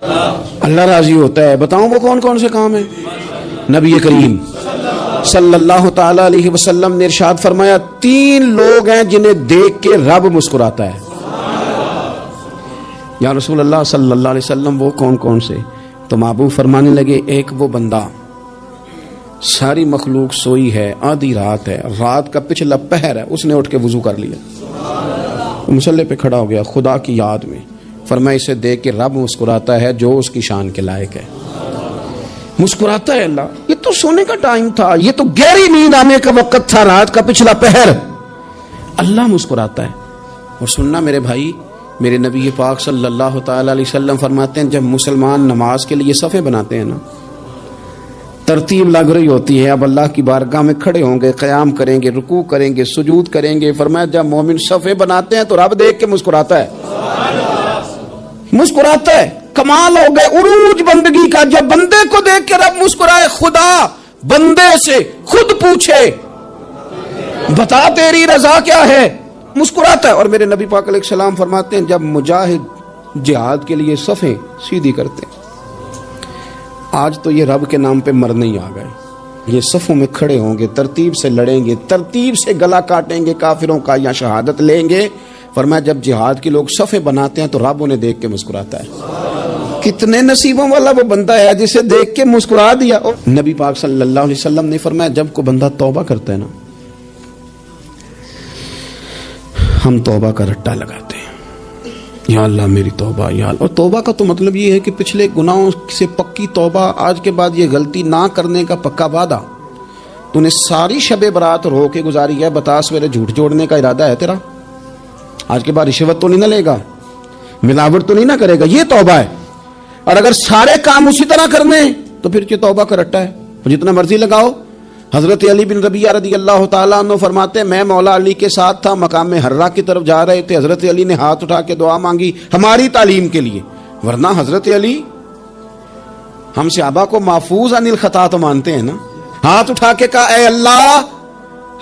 اللہ راضی ہوتا ہے. بتاؤں وہ کون کون سے کام ہیں؟ نبی کریم صلی اللہ تعالی علیہ وسلم نے ارشاد فرمایا 3 لوگ ہیں جنہیں دیکھ کے رب مسکراتا ہے. یا رسول اللہ صلی اللہ علیہ وسلم وہ کون کون سے؟ تو محبوب فرمانے لگے ایک وہ بندہ ساری مخلوق سوئی ہے، آدھی رات ہے، رات کا پچھلا پہر ہے، اس نے اٹھ کے وضو کر لیا، مصلی پہ کھڑا ہو گیا خدا کی یاد میں. فرمایا اسے دیکھ کے رب مسکراتا ہے جو اس کی شان کے لائق ہے. مسکراتا ہے اللہ. یہ تو سونے کا ٹائم تھا، یہ تو گہری نیند آنے کا وقت تھا، رات کا پچھلا پہر. اللہ مسکراتا ہے. اور سننا میرے بھائی، میرے نبی پاک صلی اللہ تعالی علیہ وسلم فرماتے ہیں جب مسلمان نماز کے لیے صفیں بناتے ہیں نا، ترتیب لگ رہی ہوتی ہے، اب اللہ کی بارگاہ میں کھڑے ہوں گے، قیام کریں گے، رکوع کریں گے، سجود کریں گے. فرمایا جب مومن صفیں بناتے ہیں تو رب دیکھ کے مسکراتا ہے. مسکراتا ہے. کمال ہو گئے عروج بندگی کا. جب بندے کو دیکھ کے رب مسکرائے، خدا بندے سے خود پوچھے بتا تیری رضا کیا ہے، مسکراتا ہے. اور میرے نبی پاک علیہ السلام فرماتے ہیں جب مجاہد جہاد کے لیے صفیں سیدھی کرتے ہیں، آج تو یہ رب کے نام پہ مرنے ہی آ گئے، یہ صفوں میں کھڑے ہوں گے، ترتیب سے لڑیں گے، ترتیب سے گلا کاٹیں گے کافروں کا یا شہادت لیں گے. فرمایا جب جہاد کے لوگ صفیں بناتے ہیں تو رب انہیں دیکھ کے مسکراتا ہے. کتنے نصیبوں والا وہ بندہ ہے جسے دیکھ کے مسکرا دیا. نبی پاک صلی اللہ علیہ وسلم نے فرمایا جب کوئی بندہ توبہ کرتا ہے نا، ہم توبہ کا رٹا لگاتے ہیں، یا اللہ میری توبہ یا اللہ. اور توبہ کا تو مطلب یہ ہے کہ پچھلے گناہوں سے پکی توبہ، آج کے بعد یہ غلطی نہ کرنے کا پکا وعدہ. تو نے ساری شب برات رو کے گزاری ہے، بتا سویرے جھوٹ جوڑنے کا ارادہ ہے تیرا؟ آج کے بعد رشوت تو نہیں نہ لے گا، ملاوٹ تو نہیں نہ کرے گا، یہ توبہ ہے. اور اگر سارے کام اسی طرح کرنے تو پھر یہ توبہ کا رٹا ہے، جتنا مرضی لگاؤ. حضرت علی بن ربیعہ رضی اللہ تعالیٰ عنہ فرماتے ہیں میں مولا علی کے ساتھ تھا، مقام حرہ کی طرف جا رہے تھے، حضرت علی نے ہاتھ اٹھا کے دعا مانگی ہماری تعلیم کے لیے، ورنہ حضرت علی ہم صحابہ کو محفوظ عن الخطا تو مانتے ہیں نا. ہاتھ اٹھا کے کہا اے اللہ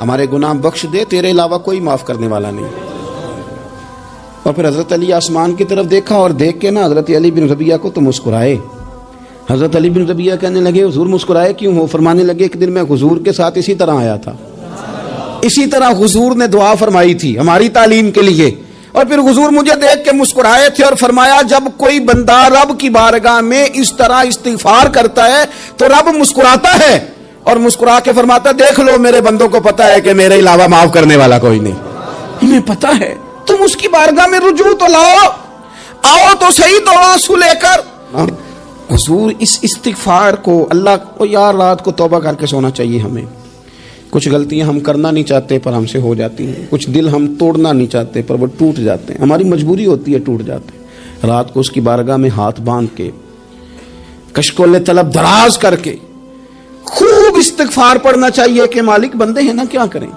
ہمارے گناہ بخش دے، تیرے علاوہ کوئی معاف کرنے والا نہیں. اور پھر حضرت علی آسمان کی طرف دیکھا اور دیکھ کے نا حضرت علی بن ربیعہ کو تو مسکرائے. حضرت علی بن ربیعہ کہنے لگے حضور مسکرائے کیوں ہو؟ فرمانے لگے ایک دن میں حضور کے ساتھ اسی طرح آیا تھا، اسی طرح حضور نے دعا فرمائی تھی ہماری تعلیم کے لیے، اور پھر حضور مجھے دیکھ کے مسکرائے تھے اور فرمایا جب کوئی بندہ رب کی بارگاہ میں اس طرح استغفار کرتا ہے تو رب مسکراتا ہے، اور مسکرا کے فرماتا دیکھ لو میرے بندوں کو پتا ہے کہ میرے علاوہ معاف کرنے والا کوئی نہیں. ہمیں پتا ہے، تم اس کی بارگاہ میں رجوع تو لاؤ، آؤ تو صحیح تو آنسو لے کر. حضور اس استغفار کو اللہ کو یار رات کو توبہ کر کے سونا چاہیے. ہمیں کچھ غلطیاں ہم کرنا نہیں چاہتے پر ہم سے ہو جاتی ہیں، کچھ دل ہم توڑنا نہیں چاہتے پر وہ ٹوٹ جاتے ہیں، ہماری مجبوری ہوتی ہے ٹوٹ جاتے ہیں. رات کو اس کی بارگاہ میں ہاتھ باندھ کے کشکول طلب دراز کر کے خوب استغفار پڑھنا چاہیے کہ مالک بندے ہیں نا کیا کریں،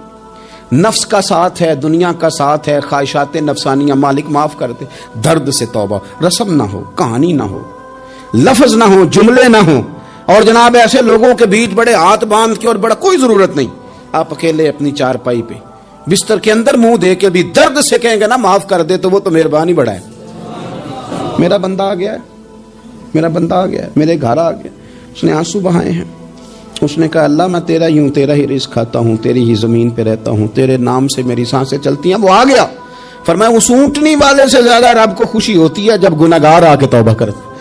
نفس کا ساتھ ہے، دنیا کا ساتھ ہے، خواہشات نفسانیہ، مالک معاف کر دے. درد سے توبہ، رسم نہ ہو، کہانی نہ ہو، لفظ نہ ہو، جملے نہ ہو، اور جناب ایسے لوگوں کے بیچ بڑے ہاتھ باندھ کے اور بڑا کوئی ضرورت نہیں. آپ اکیلے اپنی چارپائی پہ بستر کے اندر منہ دے کے بھی درد سے کہیں گے نا معاف کر دے تو وہ تو مہربانی بڑا ہے. میرا بندہ آ گیا ہے، میرا بندہ آ گیا ہے، میرے گھر آ گیا، اس نے آنسو بہائے ہیں، اس نے کہا اللہ میں تیرا ہی ہوں، تیرا ہی رزق کھاتا ہوں، تیری ہی زمین پہ رہتا ہوں، تیرے نام سے میری سانسیں چلتی ہیں. وہ آ گیا. فرمایا اس اونٹنی والے سے زیادہ رب کو خوشی ہوتی ہے جب گناہگار آ کے توبہ کرتے.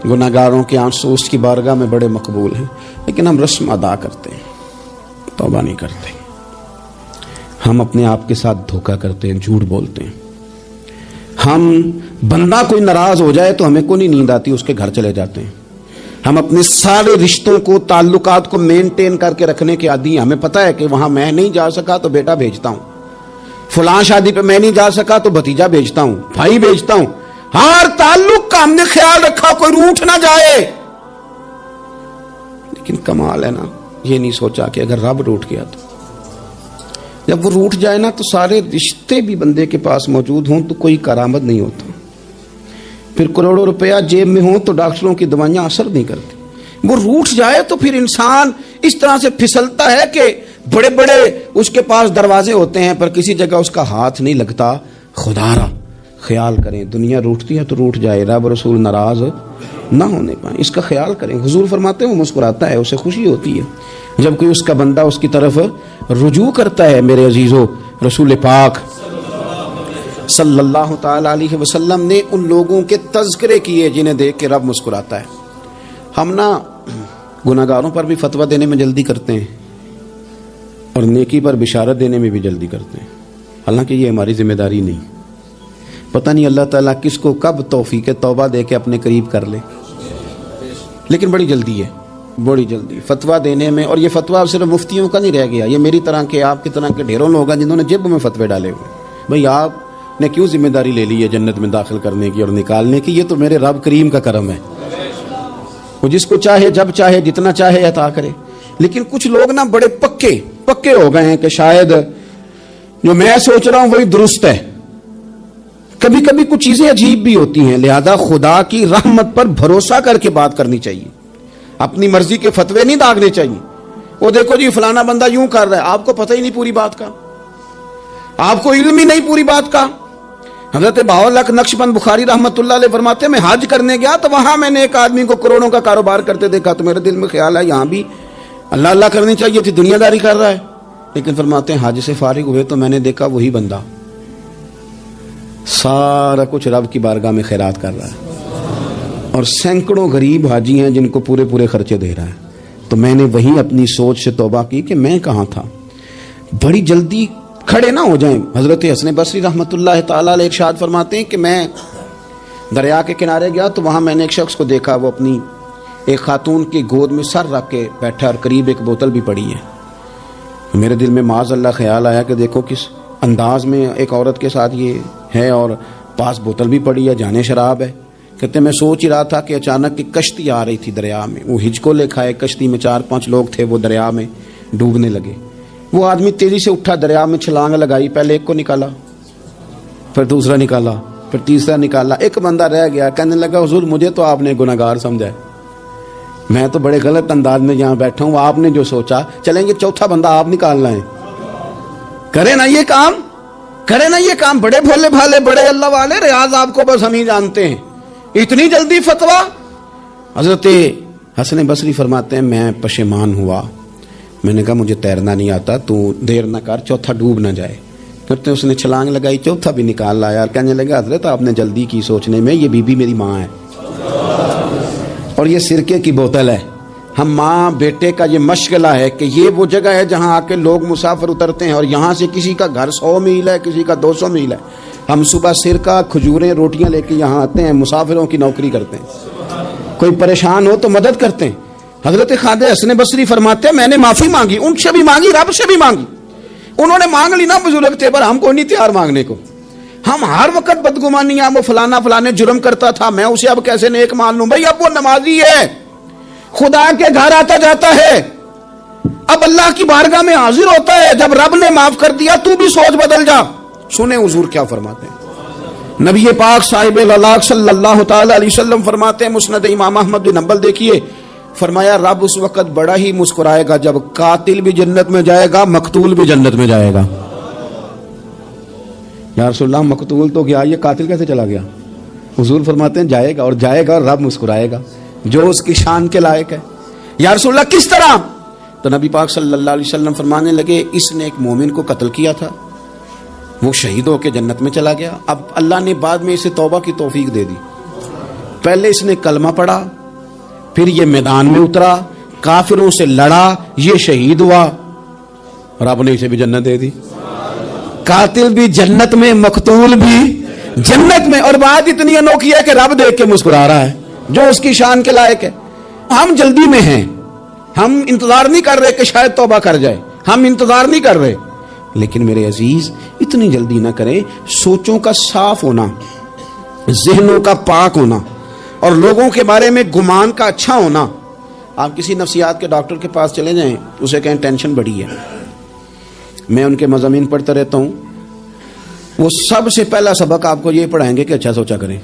گناہگاروں کے آنسو اس کی بارگاہ میں بڑے مقبول ہیں، لیکن ہم رسم ادا کرتے ہیں، توبہ نہیں کرتے. ہم اپنے آپ کے ساتھ دھوکہ کرتے ہیں، جھوٹ بولتے ہیں. ہم بندہ کوئی ناراض ہو جائے تو ہمیں کو نہیں نیند آتی، اس کے گھر چلے جاتے ہیں. ہم اپنے سارے رشتوں کو، تعلقات کو مینٹین کر کے رکھنے کے عادی ہیں. ہمیں پتہ ہے کہ وہاں میں نہیں جا سکا تو بیٹا بھیجتا ہوں، فلاں شادی پہ میں نہیں جا سکا تو بھتیجا بھیجتا ہوں، بھائی بھیجتا ہوں. ہر تعلق کا ہم نے خیال رکھا کوئی روٹھ نہ جائے. لیکن کمال ہے نا، یہ نہیں سوچا کہ اگر رب روٹھ گیا تو جب وہ روٹھ جائے نا تو سارے رشتے بھی بندے کے پاس موجود ہوں تو کوئی کارآمد نہیں ہوتا. پھر کروڑوں روپیہ جیب میں ہوں تو ڈاکٹروں کی دوائیاں اثر نہیں کرتی. وہ روٹھ جائے تو پھر انسان اس طرح سے پھسلتا ہے کہ بڑے بڑے اس کے پاس دروازے ہوتے ہیں پر کسی جگہ اس کا ہاتھ نہیں لگتا. خدا را خیال کریں، دنیا روٹتی ہے تو روٹ جائے، رب رسول ناراض نہ ہونے پائیں، اس کا خیال کریں۔ حضور فرماتے ہیں وہ مسکراتا ہے، اسے خوشی ہوتی ہے جب کوئی اس کا بندہ اس کی طرف رجوع کرتا ہے۔ میرے عزیزو، رسول پاک صلی اللہ تعالی علیہ وسلم نے ان لوگوں کے تذکرے کیے جنہیں دیکھ کے رب مسکراتا ہے۔ ہم نا گناہگاروں پر بھی فتویٰ دینے میں جلدی کرتے ہیں اور نیکی پر بشارت دینے میں بھی جلدی کرتے ہیں، حالانکہ یہ ہماری ذمہ داری نہیں۔ پتہ نہیں اللہ تعالیٰ کس کو کب توفیق توبہ دے کے اپنے قریب کر لے، لیکن بڑی جلدی ہے، بڑی جلدی فتویٰ دینے میں۔ اور یہ فتویٰ صرف مفتیوں کا نہیں رہ گیا، یہ میری طرح کے، آپ کی طرح کے ڈھیروں لوگ ہیں جنہوں نے جیب میں فتوے ڈالے ہوئے۔ بھئی آپ نے کیوں ذمہ داری لے لی ہے جنت میں داخل کرنے کی اور نکالنے کی؟ یہ تو میرے رب کریم کا کرم ہے، وہ جس کو چاہے جب چاہے جتنا چاہے عطا کرے۔ لیکن کچھ لوگ نا بڑے پکے ہو گئے ہیں کہ شاید جو میں سوچ رہا ہوں وہی درست ہے۔ کبھی کبھی کچھ چیزیں عجیب بھی ہوتی ہیں، لہذا خدا کی رحمت پر بھروسہ کر کے بات کرنی چاہیے، اپنی مرضی کے فتوے نہیں داغنے چاہیے۔ وہ دیکھو جی فلانا بندہ یوں کر رہا ہے، آپ کو پتہ ہی نہیں پوری بات کا، آپ کو علم ہی نہیں پوری بات کا۔ حضرت بہاءاللہ نقشبند بخاری رحمۃ اللہ علیہ فرماتے ہیں میں حج کرنے گیا تو وہاں میں نے ایک آدمی کو کروڑوں کا کاروبار کرتے دیکھا، تو میرے دل میں خیال ہے یہاں بھی اللہ اللہ کرنی چاہیے تھی، دنیا داری کر رہا ہے۔ لیکن فرماتے ہیں حج سے فارغ ہوئے تو میں نے دیکھا وہی بندہ سارا کچھ رب کی بارگاہ میں خیرات کر رہا ہے، اور سینکڑوں غریب حاجی ہیں جن کو پورے خرچے دے رہا ہے۔ تو میں نے وہی اپنی سوچ سے توبہ کی کہ میں کہاں تھا۔ بڑی جلدی کھڑے نہ ہو جائیں۔ حضرت حسن بصری رحمۃ اللہ تعالی علیہ ارشاد فرماتے ہیں کہ میں دریا کے کنارے گیا تو وہاں میں نے ایک شخص کو دیکھا، وہ اپنی ایک خاتون کی گود میں سر رکھ کے بیٹھا اور قریب ایک بوتل بھی پڑی ہے۔ میرے دل میں معاذ اللہ خیال آیا کہ دیکھو کس انداز میں ایک عورت کے ساتھ یہ ہے اور پاس بوتل بھی پڑی ہے، جانے شراب ہے۔ کہتے میں سوچ ہی رہا تھا کہ اچانک ایک کشتی آ رہی تھی دریا میں، وہ ہج کو لے کھائے، کشتی میں 4-5 لوگ تھے، وہ دریا میں ڈوبنے لگے۔ وہ آدمی تیزی سے اٹھا، دریا میں چھلانگ لگائی، پہلے ایک کو نکالا، پھر دوسرا نکالا، پھر تیسرا نکالا، ایک بندہ رہ گیا۔ کہنے لگا حضور مجھے تو آپ نے گناہگار سمجھا ہے، میں تو بڑے غلط انداز میں یہاں بیٹھا ہوں، آپ نے جو سوچا چلیں گے چوتھا بندہ آپ نکالنا ہے، کرے نا یہ کام، کرے نا یہ کام۔ بڑے بھولے بھالے بڑے اللہ والے، ریاض آپ کو بس ہم ہی جانتے ہیں، اتنی جلدی فتویٰ۔ حضرت حسن بصری فرماتے ہیں میں پشیمان ہوا، میں نے کہا مجھے تیرنا نہیں آتا، تو دیر نہ کر، چوتھا ڈوب نہ جائے۔ کرتے اس نے چھلانگ لگائی، چوتھا بھی نکال لایا، اور کہنے لگا حضرت آپ نے جلدی کی سوچنے میں، یہ بی بی میری ماں ہے اور یہ سرکے کی بوتل ہے۔ ہم ماں بیٹے کا یہ مشغلہ ہے کہ یہ وہ جگہ ہے جہاں آ کے لوگ مسافر اترتے ہیں، اور یہاں سے کسی کا گھر 100 میل ہے، کسی کا 200 میل ہے۔ ہم صبح سرکہ کھجوریں روٹیاں لے کے یہاں آتے ہیں، مسافروں کی نوکری کرتے ہیں، کوئی پریشان ہو تو مدد کرتے ہیں۔ حضرت خواجہ حسن بصری فرماتے ہیں میں نے معافی مانگی، ان سے بھی مانگی، رب سے بھی مانگی۔ انہوں نے مانگ لی نا بزرگ تھے، پر ہم کوئی نہیں تیار مانگنے کو۔ ہم ہر وقت بدگمانیاں، وہ فلانے جرم کرتا تھا، میں اسے اب کیسے نیک مان لوں؟ بھائی اب وہ نمازی ہے، خدا کے گھر آتا جاتا ہے، اب اللہ کی بارگاہ میں حاضر ہوتا ہے، جب رب نے معاف کر دیا تو بھی سوچ بدل جا۔ سنیں حضور کیا فرماتے ہیں، نبی پاک صاحب اللہ صلی اللہ تعالی علیہ وسلم فرماتے ہیں، مسند امام احمد بن حنبل دیکھیے، فرمایا رب اس وقت بڑا ہی مسکرائے گا جب قاتل بھی جنت میں جائے گا، مقتول بھی جنت میں جائے گا۔ یا رسول اللہ مقتول تو گیا، یہ قاتل کیسے چلا گیا؟ حضور فرماتے ہیں جائے گا، اور جائے گا اور رب مسکرائے گا جو اس کی شان کے لائق ہے۔ یا رسول اللہ کس طرح؟ تو نبی پاک صلی اللہ علیہ وسلم فرمانے لگے اس نے ایک مومن کو قتل کیا تھا، وہ شہید ہو کے جنت میں چلا گیا، اب اللہ نے بعد میں اسے توبہ کی توفیق دے دی۔ پہلے اس نے کلمہ پڑھا، پھر یہ میدان میں اترا، کافروں سے لڑا، یہ شہید ہوا، اور رب نے اسے بھی جنت دے دی۔ قاتل بھی جنت میں، مقتول بھی جنت میں، اور بات اتنی انوکھی ہے کہ رب دیکھ کے مسکرا رہا ہے جو اس کی شان کے لائق ہے۔ ہم جلدی میں ہیں، ہم انتظار نہیں کر رہے کہ شاید توبہ کر جائے، ہم انتظار نہیں کر رہے، لیکن میرے عزیز اتنی جلدی نہ کریں۔ سوچوں کا صاف ہونا، ذہنوں کا پاک ہونا، اور لوگوں کے بارے میں گمان کا اچھا ہونا۔ آپ کسی نفسیات کے ڈاکٹر کے پاس چلے جائیں، اسے کہیں ٹینشن بڑی ہے، میں ان کے مضامین پڑھتا رہتا ہوں، وہ سب سے پہلا سبق آپ کو یہ پڑھائیں گے کہ اچھا سوچا کریں۔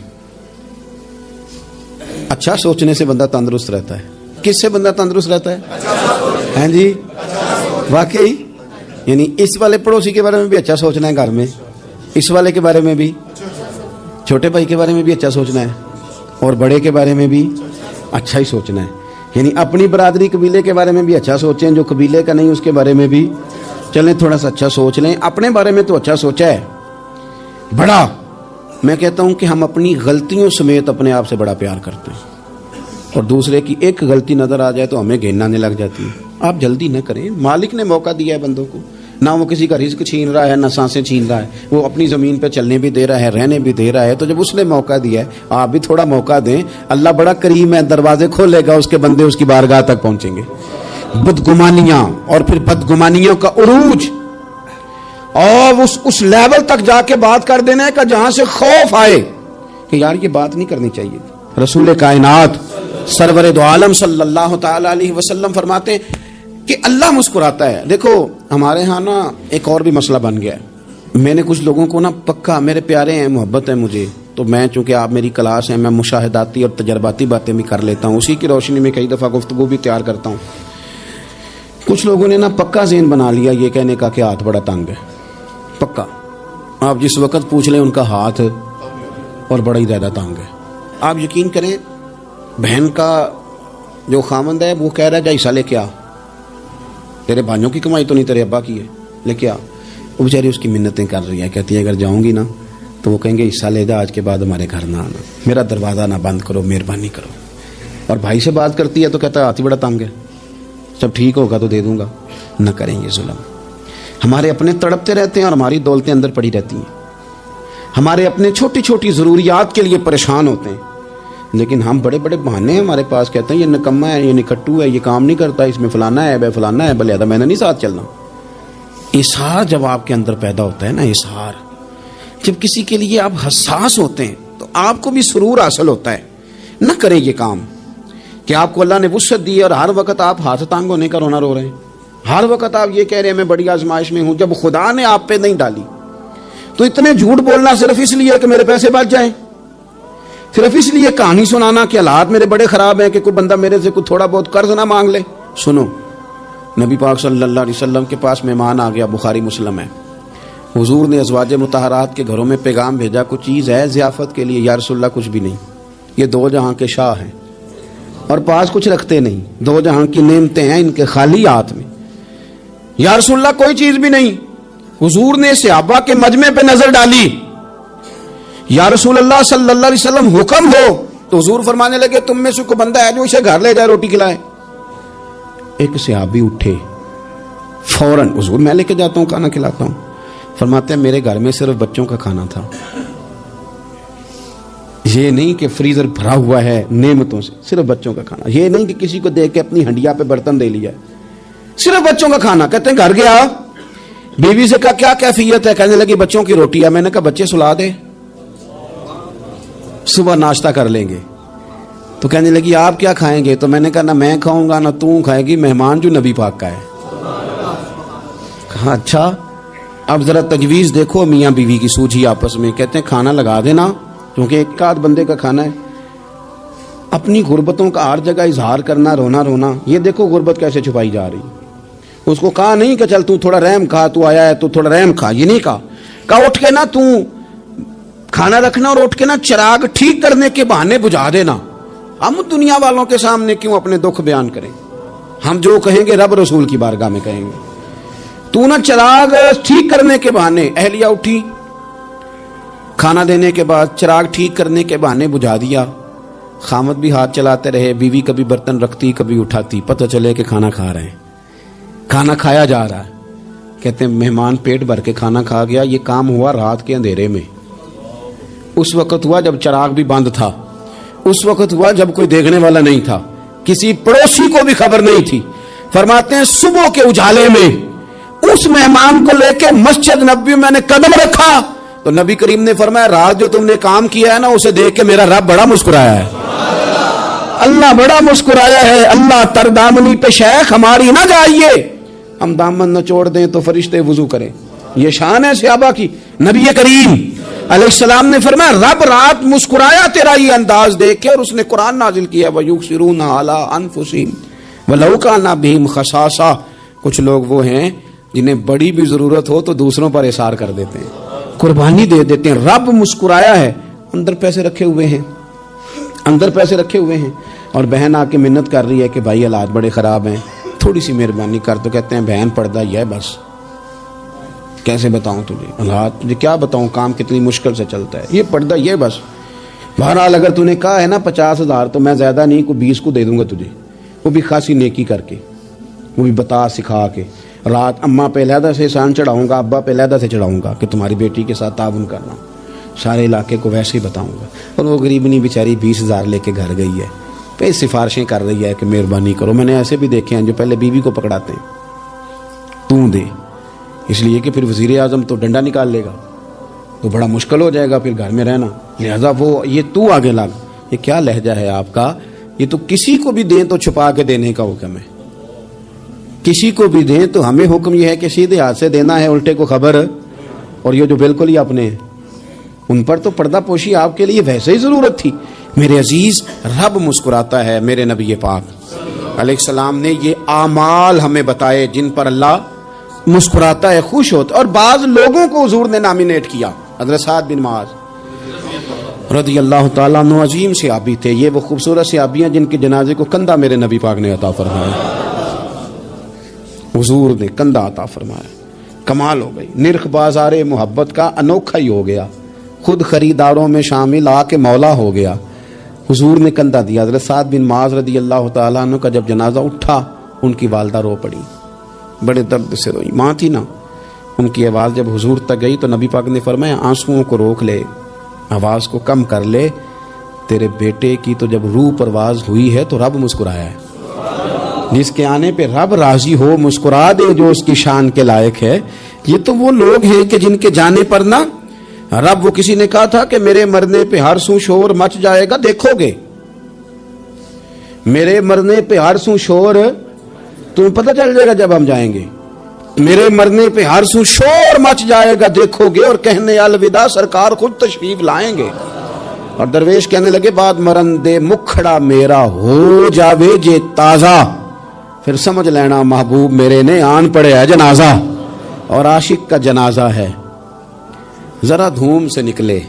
اچھا سوچنے سے بندہ تندرست رہتا ہے۔ کس سے بندہ تندرست رہتا ہے؟ ہیں جی واقعی، یعنی اس والے پڑوسی کے بارے میں بھی اچھا سوچنا ہے، گھر میں اس والے کے بارے میں بھی، چھوٹے بھائی کے بارے میں بھی اچھا سوچنا ہے، اور بڑے کے بارے میں بھی اچھا ہی سوچنا ہے. یعنی اپنی برادری قبیلے کے بارے میں بھی اچھا سوچیں, جو قبیلے کا نہیں اس کے بارے میں بھی چلیں تھوڑا سا اچھا سوچ لیں. اپنے بارے میں تو اچھا سوچا ہے بڑا. میں کہتا ہوں کہ ہم اپنی غلطیوں سمیت اپنے آپ سے بڑا پیار کرتے ہیں, اور دوسرے کی ایک غلطی نظر آ جائے تو ہمیں گھن آنے لگ جاتی ہے. آپ جلدی نہ کریں, مالک نے موقع دیا ہے بندوں کو, نہ وہ کسی کا رزق چھین رہا ہے نہ سانسیں چھین رہا ہے, وہ اپنی زمین پہ چلنے بھی دے رہا ہے, رہنے بھی دے رہا ہے. تو جب اس نے موقع دیا ہے آپ بھی تھوڑا موقع دیں. اللہ بڑا کریم ہے, دروازے کھولے گا, اس کے بندے اس کی بارگاہ تک پہنچیں گے. بدگمانیاں اور پھر بدگمانیوں کا عروج, اور اس لیول تک جا کے بات کر دینا ہے کہ جہاں سے خوف آئے کہ یار یہ بات نہیں کرنی چاہیے. رسول کائنات سرور دو عالم صلی اللہ تعالی علیہ وسلم فرماتے ہیں کہ اللہ مسکراتا ہے. دیکھو ہمارے ہاں نا ایک اور بھی مسئلہ بن گیا ہے. میں نے کچھ لوگوں کو نا پکا, میرے پیارے ہیں, محبت ہے مجھے, تو میں چونکہ آپ میری کلاس ہیں, میں مشاہداتی اور تجرباتی باتیں بھی کر لیتا ہوں, اسی کی روشنی میں کئی دفعہ گفتگو بھی تیار کرتا ہوں. کچھ لوگوں نے نا پکا ذہن بنا لیا یہ کہنے کا کہ ہاتھ بڑا تنگ ہے. پکا آپ جس وقت پوچھ لیں ان کا ہاتھ اور بڑا ہی زیادہ تنگ ہے. آپ یقین کریں بہن کا جو خامند ہے وہ کہہ رہا ہے جا حصہ لے کے آ, تیرے بھائیوں کی کمائی تو نہیں تیرے ابا کی ہے, لے کے آ. وہ بیچاری اس کی منتیں کر رہی ہے, کہتی ہے اگر جاؤں گی نا تو وہ کہیں گے حصہ لے جا, آج کے بعد ہمارے گھر نہ آنا, میرا دروازہ نہ بند کرو, مہربانی کرو. اور بھائی سے بات کرتی ہے تو کہتا ہے ہاتھ ہی بڑا تنگ ہے, جب ٹھیک ہوگا تو دے دوں گا. نہ کریں یہ ظلم. ہمارے اپنے تڑپتے رہتے ہیں اور ہماری دولتیں اندر پڑی رہتی ہیں. ہمارے اپنے چھوٹی چھوٹی ضروریات کے لیے پریشان ہوتے ہیں, لیکن ہم بڑے بڑے بہانے ہیں ہمارے پاس, کہتے ہیں یہ نکما ہے, یہ نکھٹو ہے, یہ کام نہیں کرتا, اس میں فلانا ہے, فلانا ہے, بلے میں نے نہیں ساتھ چلنا. اظہار جب آپ کے اندر پیدا ہوتا ہے نا, اظہار جب کسی کے لیے آپ حساس ہوتے ہیں تو آپ کو بھی سرور حاصل ہوتا ہے. نہ کریں یہ کام کہ آپ کو اللہ نے وسعت دی اور ہر وقت آپ ہاتھ تانگ ہونے کا رونا رو رہے ہیں, ہر وقت آپ یہ کہہ رہے ہیں میں بڑی آزمائش میں ہوں, جب خدا نے آپ پہ نہیں ڈالی. تو اتنے جھوٹ بولنا صرف اس لیے کہ میرے پیسے بچ جائیں, صرف اس لیے کہانی سنانا کہ حالات میرے بڑے خراب ہیں کہ کوئی بندہ میرے سے کوئی تھوڑا بہت قرض نہ مانگ لے. سنو, نبی پاک صلی اللہ علیہ وسلم کے پاس مہمان آ گیا, بخاری مسلم ہے. حضور نے ازواج مطہرات کے گھروں میں پیغام بھیجا, کچھ چیز ہے ضیافت کے لیے. یا رسول اللہ کچھ بھی نہیں, یہ دو جہاں کے شاہ ہیں اور پاس کچھ رکھتے نہیں, دو جہاں کی نعمتیں ہیں ان کے خالی ہاتھ میں. یا رسول اللہ کوئی چیز بھی نہیں. حضور نے صحابہ کے مجمع پہ نظر ڈالی, یا رسول اللہ صلی اللہ علیہ وسلم حکم ہو. تو حضور فرمانے لگے تم میں سے کوئی بندہ ہے جو اسے گھر لے جائے روٹی کھلائے. ایک صحابی اٹھے فوراً, حضور میں لے کے جاتا ہوں کھانا کھلاتا ہوں. فرماتے ہیں میرے گھر میں صرف بچوں کا کھانا تھا, یہ نہیں کہ فریزر بھرا ہوا ہے نعمتوں سے, صرف بچوں کا کھانا. یہ نہیں کہ کسی کو دیکھ کے اپنی ہنڈیا پہ برتن دے لیا, صرف بچوں کا کھانا. کہتے ہیں گھر گیا, بیوی سے کہا کیا کیفیت ہے, کہنے لگی بچوں کی روٹی ہے. میں نے کہا بچے سلا دے, صبح ناشتہ کر لیں گے. تو کہنے لگی آپ کیا کھائیں گے؟ تو میں نے کہا نہ میں کھاؤں گا نہ تو کھائے گی, مہمان جو نبی پاک کا ہے. کہا اچھا, اب ذرا تجویز دیکھو. میاں بیوی کی سوجھی آپس میں, کہتے ہیں کھانا لگا دینا کیونکہ ایک آدھ بندے کا کھانا ہے. اپنی غربتوں کا ہر جگہ اظہار کرنا, رونا رونا, یہ دیکھو غربت کیسے چھپائی جا رہی. اس کو کہا نہیں کہ چل تو تھوڑا رحم کھا, تو آیا ہے تو تھوڑا رحم کھا, یہ نہیں کہا. کہا اٹھ کے نا تو کھانا رکھنا اور اٹھ کے نا چراغ ٹھیک کرنے کے بہانے بجھا دینا. ہم دنیا والوں کے سامنے کیوں اپنے دکھ بیان کریں؟ ہم جو کہیں گے رب رسول کی بارگاہ میں کہیں گے. تو نا چراغ ٹھیک کرنے کے بہانے, اہلیہ اٹھی, کھانا دینے کے بعد چراغ ٹھیک کرنے کے بہانے بجھا دیا. خامد بھی ہاتھ چلاتے رہے, بیوی کبھی برتن رکھتی کبھی اٹھاتی, پتہ چلے کہ کھانا کھا رہے ہیں, کھانا کھایا جا رہا ہے. کہتے ہیں مہمان پیٹ بھر کے کھانا کھا گیا. یہ کام ہوا رات کے اندھیرے میں, اس وقت ہوا جب چراغ بھی بند تھا, اس وقت ہوا جب کوئی دیکھنے والا نہیں تھا, کسی پڑوسی کو بھی خبر نہیں تھی. فرماتے ہیں صبح کے اجالے میں اس مہمان کو لے کے مسجد نبوی میں نے قدم رکھا تو نبی کریم نے فرمایا رات جو تم نے کام کیا ہے نا اسے دیکھ کے میرا رب بڑا مسکرایا ہے, اللہ بڑا مسکرایا ہے. اللہ تر دامنی پہ شیخ ہماری نہ جائیے, ہم دامن نہ چھوڑ دیں تو فرشتے وضو کریں. یہ شان ہے صحابہ کی. نبی کریم علیہ السلام نے فرمایا رب رات مسکرایا تیرا یہ انداز دیکھ کے, اور اس نے قرآن نازل کیا وَيُؤْثِرُونَ عَلَىٰ أَنفُسِهِمْ وَلَوْ كَانَ بِهِمْ خَصَاصَةٌ. کچھ لوگ وہ ہیں جنہیں بڑی بھی ضرورت ہو تو دوسروں پر اثار کر دیتے ہیں, قربانی دے دیتے ہیں. رب مسکرایا ہے, اندر پیسے رکھے ہوئے ہیں, اندر پیسے رکھے ہوئے ہیں. اور بہن آ کے منت کر رہی ہے کہ بھائی حالات بڑے خراب ہیں، تھوڑی سی مہربانی کر، تو کہتے ہیں بہن پردہ یہ ہے بس، کیسے بتاؤں تجھے حالات، تجھے کیا بتاؤں، کام کتنی مشکل سے چلتا ہے، یہ پردہ یہ بس۔ بہرحال اگر تو نے کہا ہے نا 50,000 تو میں زیادہ نہیں، کوئی 20 کو دے دوں گا تجھے، وہ بھی خاصی نیکی کر کے، وہ بھی بتا سکھا کے۔ رات اماں پہ علیحدہ سے احسان چڑھاؤں گا، ابا پہ علیحدہ سے چڑھاؤں گا کہ تمہاری بیٹی کے ساتھ تعاون کرنا، سارے علاقے کو ویسے ہی بتاؤں گا۔ اور وہ غریبنی بیچاری 20,000 لے کے گھر گئی ہے، پہ سفارشیں کر رہی ہے کہ مہربانی کرو۔ میں نے ایسے بھی دیکھے ہیں جو پہلے بیوی کو پکڑاتے ہیں، تو دے، اس لیے کہ پھر وزیر اعظم تو ڈنڈا نکال لے گا تو بڑا مشکل ہو جائے گا پھر گھر میں رہنا، لہذا وہ یہ تو آگے لگ۔ یہ کیا لہجہ ہے آپ کا؟ یہ تو کسی کو بھی دیں تو چھپا کے دینے کا حکم ہے، کسی کو بھی دیں تو ہمیں حکم یہ ہے کہ سیدھے ہاتھ سے دینا ہے، الٹے کو خبر۔ اور یہ جو بالکل ہی اپنے ہیں ان پر تو پردہ پوشی آپ کے لیے ویسے ہی ضرورت تھی۔ میرے عزیز، رب مسکراتا ہے۔ میرے نبی پاک علیہ السلام نے یہ اعمال ہمیں بتائے جن پر اللہ مسکراتا ہے، خوش ہوتا ہے۔ اور بعض لوگوں کو حضور نے نامینیٹ کیا، حضرت سعد بن معاذ رضی اللہ تعالیٰ عنہ عظیم صحابی تھے۔ یہ وہ خوبصورت صحابی ہیں جن کے جنازے کو کندھا میرے نبی پاک نے عطا فرمایا، حضور نے کندھا عطا فرمایا۔ کمال ہو گئی، نرخ بازار محبت کا انوکھا ہی ہو گیا، خود خریداروں میں شامل آ کے مولا ہو گیا۔ حضور نے کندھا دیا۔ حضرت سعد بن معاذ رضی اللہ تعالیٰ عنہ کا جب جنازہ اٹھا، ان کی والدہ رو پڑی، بڑے درد سے روئی، ماں تھی نا۔ ان کی آواز جب حضور تک گئی تو نبی پاک نے فرمایا آنسوؤں کو روک لے، آواز کو کم کر لے، تیرے بیٹے کی تو جب روح پرواز ہوئی ہے تو رب مسکرایا ہے۔ جس کے آنے پہ رب راضی ہو، مسکرا دے جو اس کی شان کے لائق ہے۔ یہ تو وہ لوگ ہیں کہ جن کے جانے پر نا رب، وہ کسی نے کہا تھا کہ میرے مرنے پہ ہر سو شور مچ جائے گا، دیکھو گے میرے مرنے پہ ہر سو شور، تمہیں پتہ چل جائے گا جب ہم جائیں گے، میرے مرنے پہ ہر سو شور مچ جائے گا، دیکھو گے، اور کہنے الوداع سرکار خود تشریف لائیں گے۔ اور درویش کہنے لگے بعد مرن دے مکھڑا میرا ہو جاوے جے تازہ، پھر سمجھ لینا محبوب میرے نے آن پڑے ہے جنازہ۔ اور عاشق کا جنازہ ہے، ذرا دھوم سے نکلے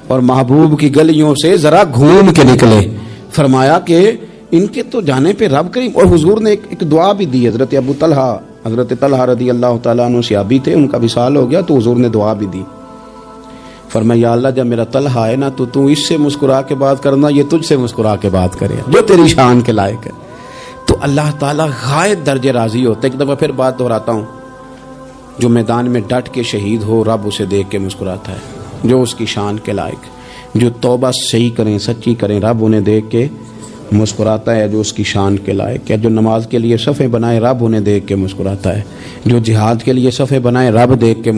اور محبوب کی گلیوں سے ذرا گھوم کے نکلے۔ فرمایا کہ ان کے تو جانے پہ رب کریم۔ اور حضور نے ایک دعا بھی دی۔ حضرت ابو طلحہ، حضرت طلحہ رضی اللہ تعالیٰ عنہ صحابی تھے، ان کا وصال ہو گیا تو حضور نے دعا بھی دی۔ فرمایا یا اللہ جب میرا طلحہ آئے نا تو اس سے مسکرا کے بات کرنا، یہ تجھ سے مسکرا کے بات کرے جو تیری شان کے لائق ہے۔ تو اللہ تعالیٰ غائب درجے راضی ہوتا ہے۔ ایک دفعہ پھر بات دہراتا ہوں، جو میدان میں ڈٹ کے شہید ہو رب اسے دیکھ کے مسکراتا ہے، جو اس کی شان کے لائق۔ جو توبہ صحیح کریں، سچی کریں، رب انہیں دیکھ کے مسکراتا ہے جو اس کی شان کے لائق ہے۔ جو نماز کے لیے صفیں بنائے رب انہیں دیکھ کے مسکراتا ہے، جو جہاد کے لیے صفیں بنائے رب دیکھ کے